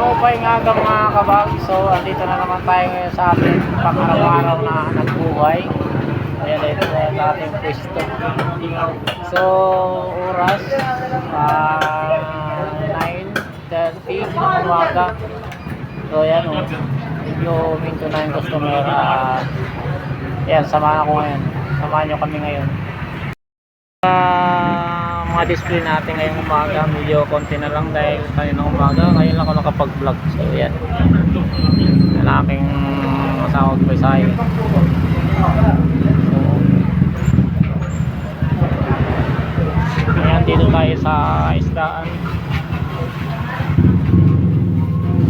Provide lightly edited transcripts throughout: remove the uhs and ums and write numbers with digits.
Mupay nga aga mga kabag. So andito na naman tayo ngayon sa ating pang-araw-araw na hanap buhay. Ayan, ito na yung ating pwesto. So oras 9:30 ng umaga. So ayan o, medyo minto na yung customer. Ayan, samahan ako ngayon. Samahan nyo kami ngayon. Mga display natin ngayong umaga, medyo konti na lang dahil kaninang umaga ngayon lang ako nakapag-vlog. So yan, yan aking masawag paisahe. So ayan, dito tayo sa isdaan.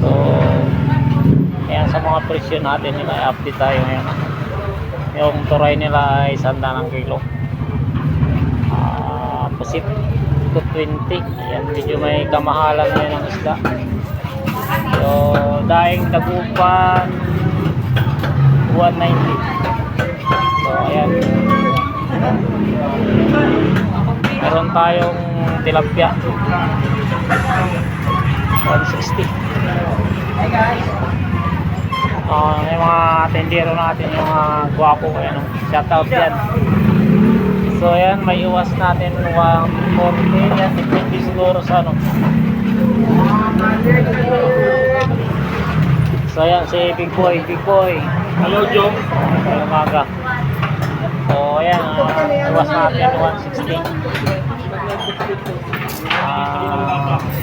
So ayan, sa mga presyo natin nila i-update tayo ngayon. Yung turay nila ay 100 ng kilo, pusit 220. Ayan, medyo may kamahalan ngayon ang isda. So daing dagupan 190. So ayan, meron tayong tilapia 160. Hi guys, yung mga tendero natin, yung mga guwapo, ayan, shout out yan. So ayan, may iwas natin 140. Yan, depende siguro sa ano. So ayan, si Big Boy. Hello, Joe. Ay, umaga. So ayan, iwas natin 160.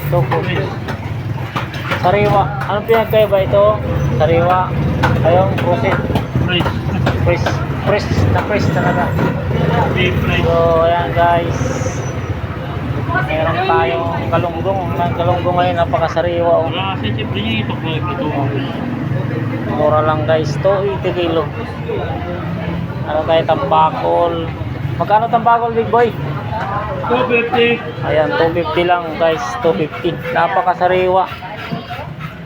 Toko. Sariwa. Anong pinagkaiba ito? Sariwa. Ayong pusit. Fresh talaga. So ayan guys, meron tayong galunggong. Ang galunggong ngayon napakasariwa. Mura lang guys, 280 kilo. Ano tayo, tambakol. Magkano tambakol, Big Boy? 250. Ayan, 250 lang guys, 250. Napakasariwa.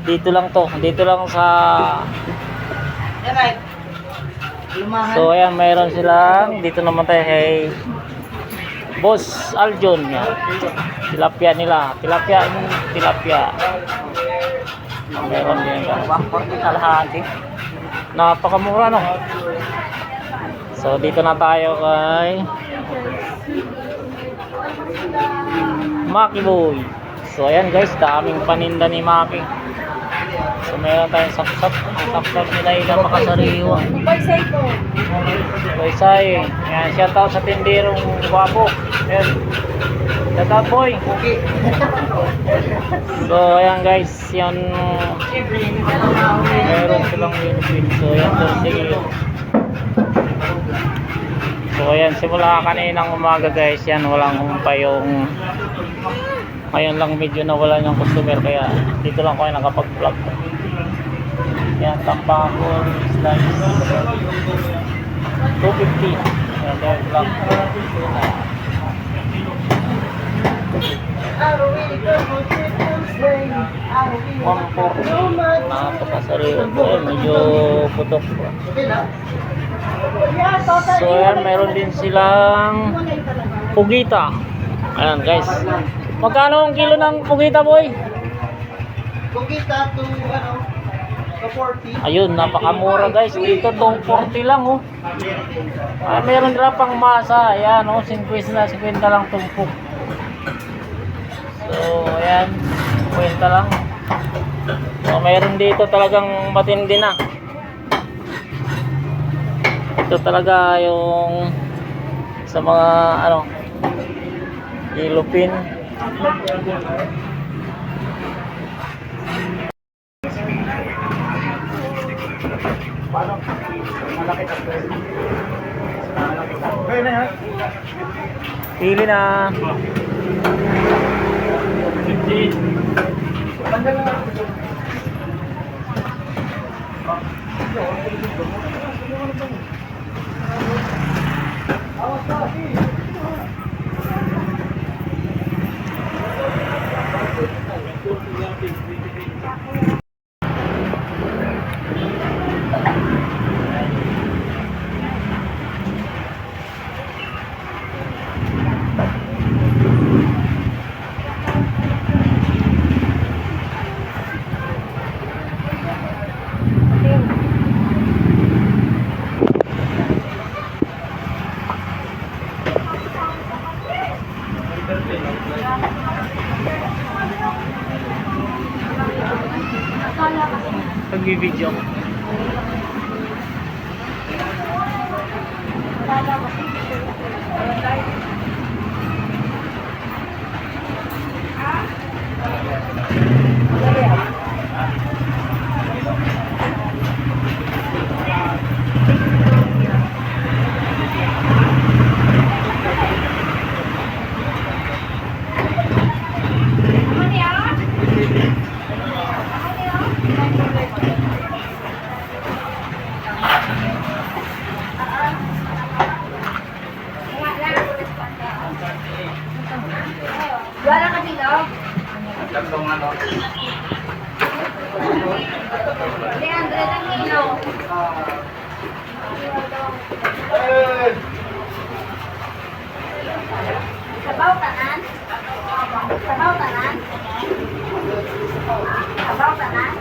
Dito lang to, dito lang sa... So ayan, mayroon silang dito naman tayo kay Boss Aljon. Yan, tilapia nila, tilapia. Meron din 140 kalahati, napakamura no. So dito na tayo kay Maki Boy. So ayan guys, daming paninda ni Maki. So meron tayong sapsap. Ang sapsap nila ilang makasariwa. Paisay. Yan, shout out sa tindirong guwapo. Yan, shout out boy. So ayan guys, yan, meron silang winwin. So yan, sige. So ayan, simula kaninang umaga guys, yan, walang humpay yung... Ngayon lang medyo nawala yung customer, kaya dito lang ako nakapag-vlog. Yan, tambakol, slice 250. Yan, dahil vlog 140. Napakasariwa. Ayan, medyo putok. So yan, meron din silang pugita. Ayan guys, magkano ang kilo ng pugita, boy? Pugita to ano, 40. Ayun, napakamura guys. Dito 240 lang oh. Meron na pang masa. Ayan oh, 50 lang tumpok. So ayan, 50 lang. So meron dito talagang matindi na. Ito talaga yung sa mga ano, ilupin. Pili na. Pagbibideo ko. Wala ka dito? Tatlong ano. 300 ang kilo. Sabaw tanan? Sabaw tanan? Sabaw tanan?